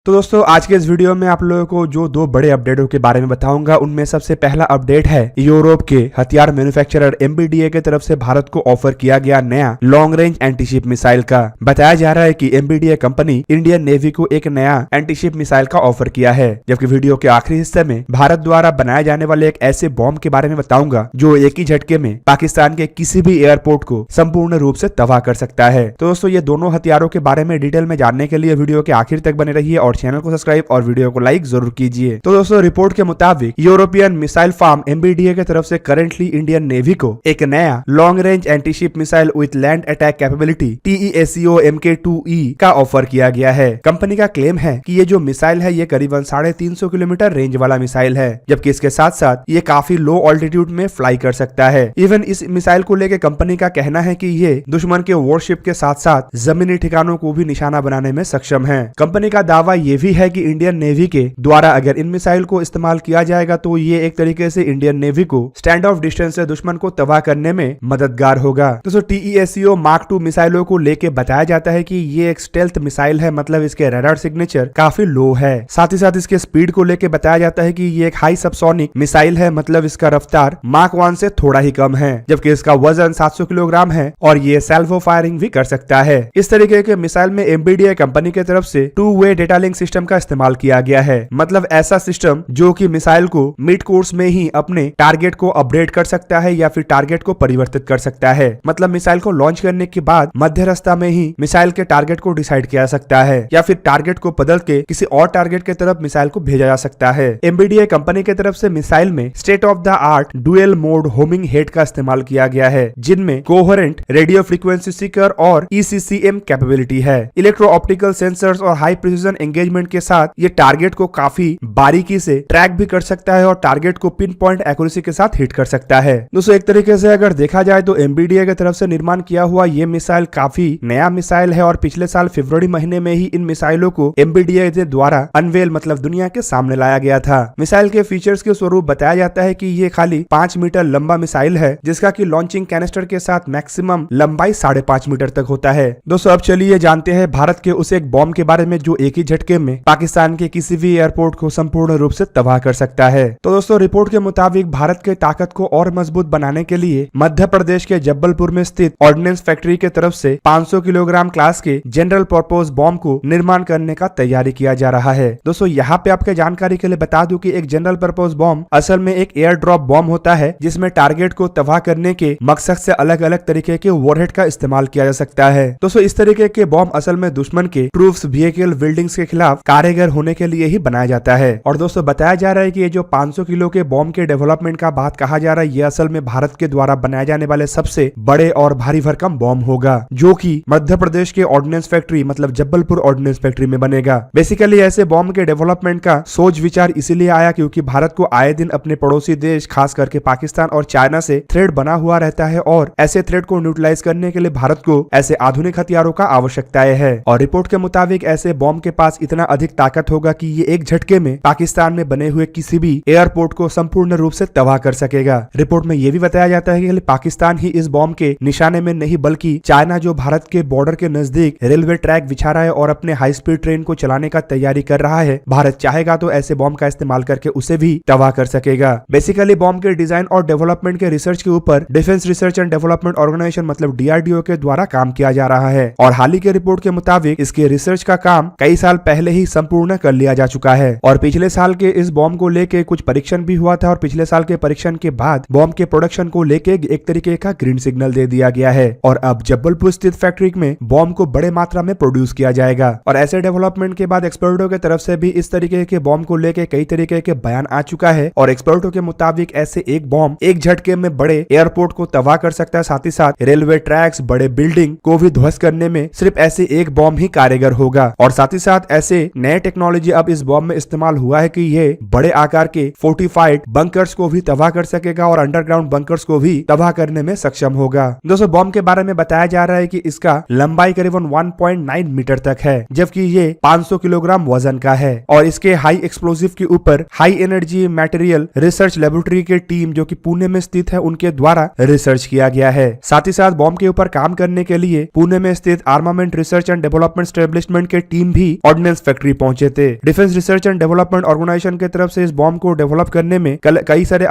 तो दोस्तों आज के इस वीडियो में आप लोगों को जो दो बड़े अपडेटों के बारे में बताऊंगा उनमें सबसे पहला अपडेट है यूरोप के हथियार मैन्युफैक्चरर एमबीडीए की तरफ से भारत को ऑफर किया गया नया लॉन्ग रेंज एंटीशिप मिसाइल का। बताया जा रहा है कि एमबीडीए कंपनी इंडियन नेवी को एक नया एंटीशिप मिसाइल का ऑफर किया है, जबकि वीडियो के आखिरी हिस्से में भारत द्वारा बनाए जाने वाले एक ऐसे बॉम्ब के बारे में बताऊंगा जो एक ही झटके में पाकिस्तान के किसी भी एयरपोर्ट को संपूर्ण रूप से तबाह कर सकता है। तो दोस्तों ये दोनों हथियारों के बारे में डिटेल में जानने के लिए वीडियो के आखिर तक बने रहिए और चैनल को सब्सक्राइब और वीडियो को लाइक जरूर कीजिए। तो दोस्तों रिपोर्ट के मुताबिक यूरोपियन मिसाइल फार्म एमबीडीए की तरफ से करंटली इंडियन नेवी को एक नया long range antiship missile with land attack capability TEACO MK2E का ऑफर किया गया है। कंपनी का क्लेम है कि ये जो मिसाइल है ये करीबन 350 किलोमीटर रेंज वाला मिसाइल है, जबकि इसके साथ साथ ये काफी लो ऑल्टीट्यूड में फ्लाई कर सकता है। इवन इस मिसाइल को लेकर कंपनी का कहना है कि ये दुश्मन के वॉरशिप के साथ साथ जमीनी ठिकानों को भी निशाना बनाने में सक्षम है। कंपनी का दावा ये भी है कि इंडियन नेवी के द्वारा अगर इन मिसाइल को इस्तेमाल किया जाएगा तो ये एक तरीके से इंडियन नेवी को स्टैंड ऑफ डिस्टेंस से दुश्मन को तबाह करने में मददगार होगा। दोस्तों TEACO Mark II मिसाइलों को लेके बताया जाता है कि ये एक स्टेल्थ मिसाइल है, मतलब इसके रडार सिग्नेचर काफी लो है। साथ ही साथ इसके स्पीड को लेके बताया जाता है कि ये एक हाई सबसोनिक मिसाइल है, मतलब इसका रफ्तार Mach 1 से थोड़ा ही कम है, जबकि इसका वजन 700 किलोग्राम है और ये सेल्फ फायरिंग भी कर सकता है। इस तरीके के मिसाइल में एमबीडीए कंपनी की तरफ से 2-वे डेटा लिंक सिस्टम का इस्तेमाल किया गया है, मतलब ऐसा सिस्टम जो कि मिसाइल को मिड कोर्स में ही अपने टारगेट को अपडेट कर सकता है या फिर टारगेट को परिवर्तित कर सकता है। मतलब मिसाइल को लॉन्च करने के बाद मध्य रास्ता में ही मिसाइल के टारगेट को डिसाइड किया जा सकता है या फिर टारगेट को बदल के किसी और टारगेट की तरफ मिसाइल को भेजा जा सकता है। एमबीडीए कंपनी की तरफ से मिसाइल में state of the art dual mode homing head का इस्तेमाल किया गया है, जिनमें कोहेरेंट रेडियो फ्रीक्वेंसी सीकर और ECCM कैपेबिलिटी है। इलेक्ट्रो ऑप्टिकल सेंसर्स और हाई प्रिसीजन एंगेजमेंट के साथ ये टारगेट को काफी बारीकी से ट्रैक भी कर सकता है और टारगेट को पिन पॉइंट एक्यूरेसी के साथ हिट कर सकता है। दोस्तों एक तरीके से अगर देखा जाए तो एमबीडीए की तरफ से निर्माण किया हुआ ये मिसाइल काफी नया मिसाइल है और पिछले साल फरवरी महीने में ही इन मिसाइलों को एमबीडीए द्वारा अनवेल मतलब दुनिया के सामने लाया गया था। मिसाइल के फीचर्स के स्वरूप बताया जाता है कि ये खाली 5 मीटर लंबा मिसाइल है, जिसका की लॉन्चिंग कैनिस्टर के साथ मैक्सिमम लंबाई 5.5 मीटर तक होता है। दोस्तों अब चलिए जानते हैं भारत के उस एक बॉम्ब के बारे में जो एक ही झटके में पाकिस्तान के किसी भी एयरपोर्ट को संपूर्ण रूप से तबाह कर सकता है। तो दोस्तों रिपोर्ट के मुताबिक भारत के ताकत को और मजबूत बनाने के लिए मध्य प्रदेश के जबलपुर में स्थित ऑर्डिनेंस फैक्ट्री के तरफ से 500 किलोग्राम क्लास के जनरल पर्पस बॉम्ब को निर्माण करने का तैयारी किया जा रहा है। दोस्तों यहाँ पे आपके जानकारी के लिए बता दूं कि एक जनरल पर्पस बॉम्ब असल में एक एयर ड्रॉप बॉम्ब होता है, जिसमें टारगेट को तबाह करने के मकसद से अलग अलग तरीके के वॉरहेड का इस्तेमाल किया जा सकता है। दोस्तों इस तरीके के बॉम्ब असल में दुश्मन के ट्रूप्स व्हीकल बिल्डिंग्स के खिलाफ कारगर होने के लिए ही बनाया जाता है। और दोस्तों बताया जा रहा है कि ये जो 500 किलो के बॉम्ब के डेवलपमेंट का बात कहा जा रहा है, ये असल में भारत के द्वारा बनाए जाने वाले सबसे बड़े और भारी भरकम बॉम्ब होगा, जो कि मध्य प्रदेश के ऑर्डिनेंस फैक्ट्री मतलब जबलपुर ऑर्डिनेंस फैक्ट्री में बनेगा। बेसिकली ऐसे बॉम्ब के डेवलपमेंट का सोच विचार इसीलिए आया क्योंकि भारत को आए दिन अपने पड़ोसी देश खास करके पाकिस्तान और चाइना से थ्रेट बना हुआ रहता है और ऐसे थ्रेट को न्यूट्रलाइज करने के लिए भारत को ऐसे आधुनिक हथियारों का आवश्यकता है। और रिपोर्ट के मुताबिक ऐसे बॉम्ब के पास इतना अधिक ताकत होगा कि ये एक झटके में पाकिस्तान में बने हुए किसी भी एयरपोर्ट को संपूर्ण रूप से तबाह कर सकेगा। रिपोर्ट में यह भी बताया जाता है कि पाकिस्तान ही इस बॉम्ब के निशाने में नहीं बल्कि चाइना जो भारत के बॉर्डर के नजदीक रेलवे ट्रैक बिछा रहा है और अपने हाई स्पीड ट्रेन को चलाने का तैयारी कर रहा है, भारत चाहेगा तो ऐसे बॉम्ब का इस्तेमाल करके उसे भी तबाह कर सकेगा। बेसिकली बॉम्ब के डिजाइन और डेवलपमेंट के रिसर्च के ऊपर defence research and development organisation मतलब DRDO के द्वारा काम किया जा रहा है और हाल ही के रिपोर्ट के मुताबिक इसके रिसर्च का काम कई साल पहले ही संपूर्ण कर लिया जा चुका है। और पिछले साल के इस बॉम्ब को लेके कुछ परीक्षण भी हुआ था और पिछले साल के परीक्षण के बाद बॉम्ब के प्रोडक्शन को लेके एक तरीके का ग्रीन सिग्नल दे दिया गया है और अब जबलपुर स्थित फैक्ट्री में बॉम्ब को बड़े मात्रा में प्रोड्यूस किया जाएगा। और ऐसे डेवलपमेंट के बाद एक्सपर्टों की तरफ से भी इस तरीके के बॉम्ब को लेके कई तरीके के बयान आ चुका है और एक्सपर्टों के मुताबिक ऐसे एक बॉम्ब एक झटके में बड़े एयरपोर्ट को तबाह कर सकता है, साथ ही साथ रेलवे ट्रैक्स बड़े बिल्डिंग को भी ध्वस्त करने में सिर्फ ऐसे एक बॉम्ब ही कारगर होगा। और साथ ही साथ ऐसे नए टेक्नोलॉजी अब इस बॉम्ब में इस्तेमाल हुआ है कि ये बड़े आकार के फोर्टिफाइड बंकर्स को भी तबाह कर सकेगा और अंडरग्राउंड बंकर्स को भी तबाह करने में सक्षम होगा। दोस्तों बॉम्ब के बारे में बताया जा रहा है कि इसका लंबाई करीबन 1.9 मीटर तक है, जबकि ये 500 किलोग्राम वजन का है और इसके हाई एक्सप्लोसिव के ऊपर high energy material research laboratory के टीम जो कि पुणे में स्थित है उनके द्वारा रिसर्च किया गया है। साथ ही साथ बॉम्ब के ऊपर काम करने के लिए पुणे में स्थित armament research and development establishment के टीम भी ऑर्डिनेंस ऑर्डिनेंस फैक्ट्री पहुंचे थे। Defence research and development organisation की तरफ से इस बॉम्ब को डेवलप करने में कई सारे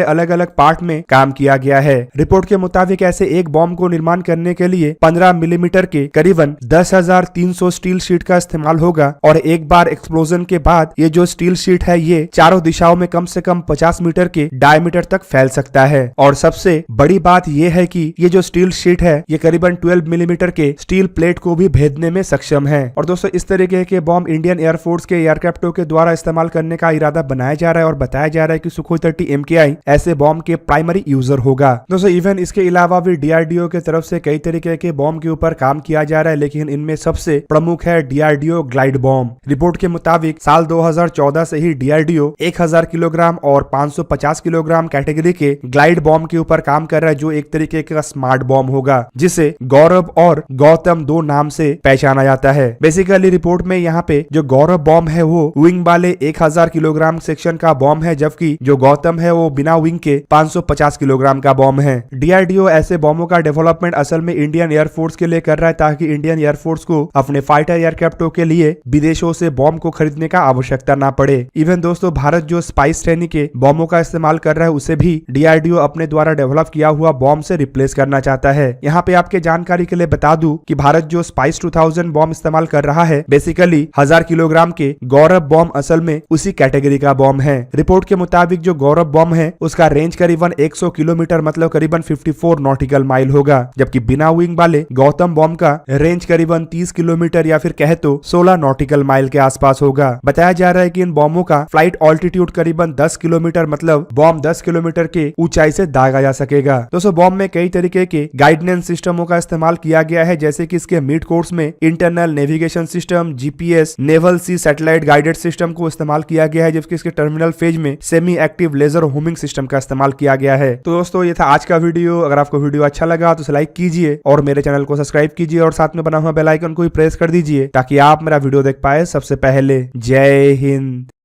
अलग अलग पार्ट में काम किया गया है। रिपोर्ट के मुताबिक ऐसे एक बॉम्ब को निर्माण करने के लिए 15 मिलीमीटर के करीबन 10,300 स्टील शीट का इस्तेमाल होगा और एक बार एक्सप्लोजन के बाद ये जो स्टील शीट है ये चारों दिशाओं में कम से कम 50 मीटर के डायमीटर तक फैल सकता है। और सबसे बड़ी बात यह है कि ये जो स्टील शीट है ये करीबन 12 मिलीमीटर के स्टील प्लेट को भी भेदने में सक्षम है। और दोस्तों इस तरीके के बॉम्ब इंडियन एयरफोर्स के एयरक्राफ्टों के द्वारा इस्तेमाल करने का इरादा बनाया जा रहा है और बताया जा रहा है कि सुखोई 30 MKI ऐसे बॉम्ब के प्राइमरी यूजर होगा। दोस्तों इवन इसके अलावा भी DRDO की तरफ से कई तरीके के बॉम्ब के ऊपर काम किया जा रहा है, लेकिन इनमें सबसे प्रमुख है DRDO ग्लाइड बॉम्ब। रिपोर्ट के मुताबिक साल 2014 से ही DRDO 1000 किलोग्राम और 550 किलोग्राम कैटेगरी के ग्लाइड बॉम्ब के ऊपर काम कर रहा है, जो एक तरीके का स्मार्ट बॉम्ब होगा जिसे गौरव और गौतम 2 नाम से पहचाना जाता है। बेसिकली रिपोर्ट में यहाँ पे जो गौरव बॉम्ब है वो विंग वाले 1000 किलोग्राम सेक्शन का बॉम्ब है, जबकि जो गौतम है वो बिना विंग के 550 किलोग्राम का बॉम्ब है। DRDO ऐसे बॉम्बों का डेवलपमेंट असल में इंडियन एयरफोर्स के लिए कर रहा है ताकि इंडियन एयरफोर्स को अपने फाइटर एयरक्राफ्टों के लिए विदेशों से बॉम्ब को खरीदने का आवश्यकता ना पड़े। इवन दोस्तों भारत जो स्पाइस श्रेणी के बॉम्बों का इस्तेमाल कर रहा है उसे भी DRDO अपने द्वारा डेवलप किया हुआ बॉम्ब से रिप्लेस करना चाहता है। यहाँ पे आपके जानकारी के लिए बता दूं कि भारत जो स्पाइस 2000 बॉम्ब इस्तेमाल कर रहा है बेसिकली 1000 किलोग्राम के गौरव बॉम्ब असल में उसी कैटेगरी का बॉम्ब है। रिपोर्ट के मुताबिक जो गौरव बॉम्ब है उसका रेंज करीबन 100 किलोमीटर मतलब करीबन 54 नॉटिकल माइल होगा, जबकि बिना विंग वाले गौतम बॉम्ब का रेंज करीबन 30 किलोमीटर या फिर कहे तो 16 नॉटिकल माइल के आसपास होगा। बताया जा रहा है कि इन बॉम्बों का फ्लाइट ऑल्टीट्यूड करीबन 10 किलोमीटर मतलब बॉम्ब 10 किलोमीटर के ऊंचाई से दागा जा सकेगा। दोस्तों बॉम्ब में कई तरीके के गाइडेंस सिस्टमों का इस्तेमाल किया गया है, जैसे कि इसके मिड कोर्स में internal navigation system, GPS, naval sea satellite guided system को इस्तेमाल किया गया है, जबकि इसके टर्मिनल फेज में semi active laser homing system का इस्तेमाल किया गया है। तो दोस्तों ये था आज का वीडियो। अगर आपको वीडियो अच्छा लगा तो लाइक कीजिए और मेरे चैनल को सब्सक्राइब कीजिए और साथ में बना हुआ बेल आइकन को भी प्रेस कर दीजिए ताकि आप मेरा वीडियो देख पाए सबसे पहले। जय हिंद।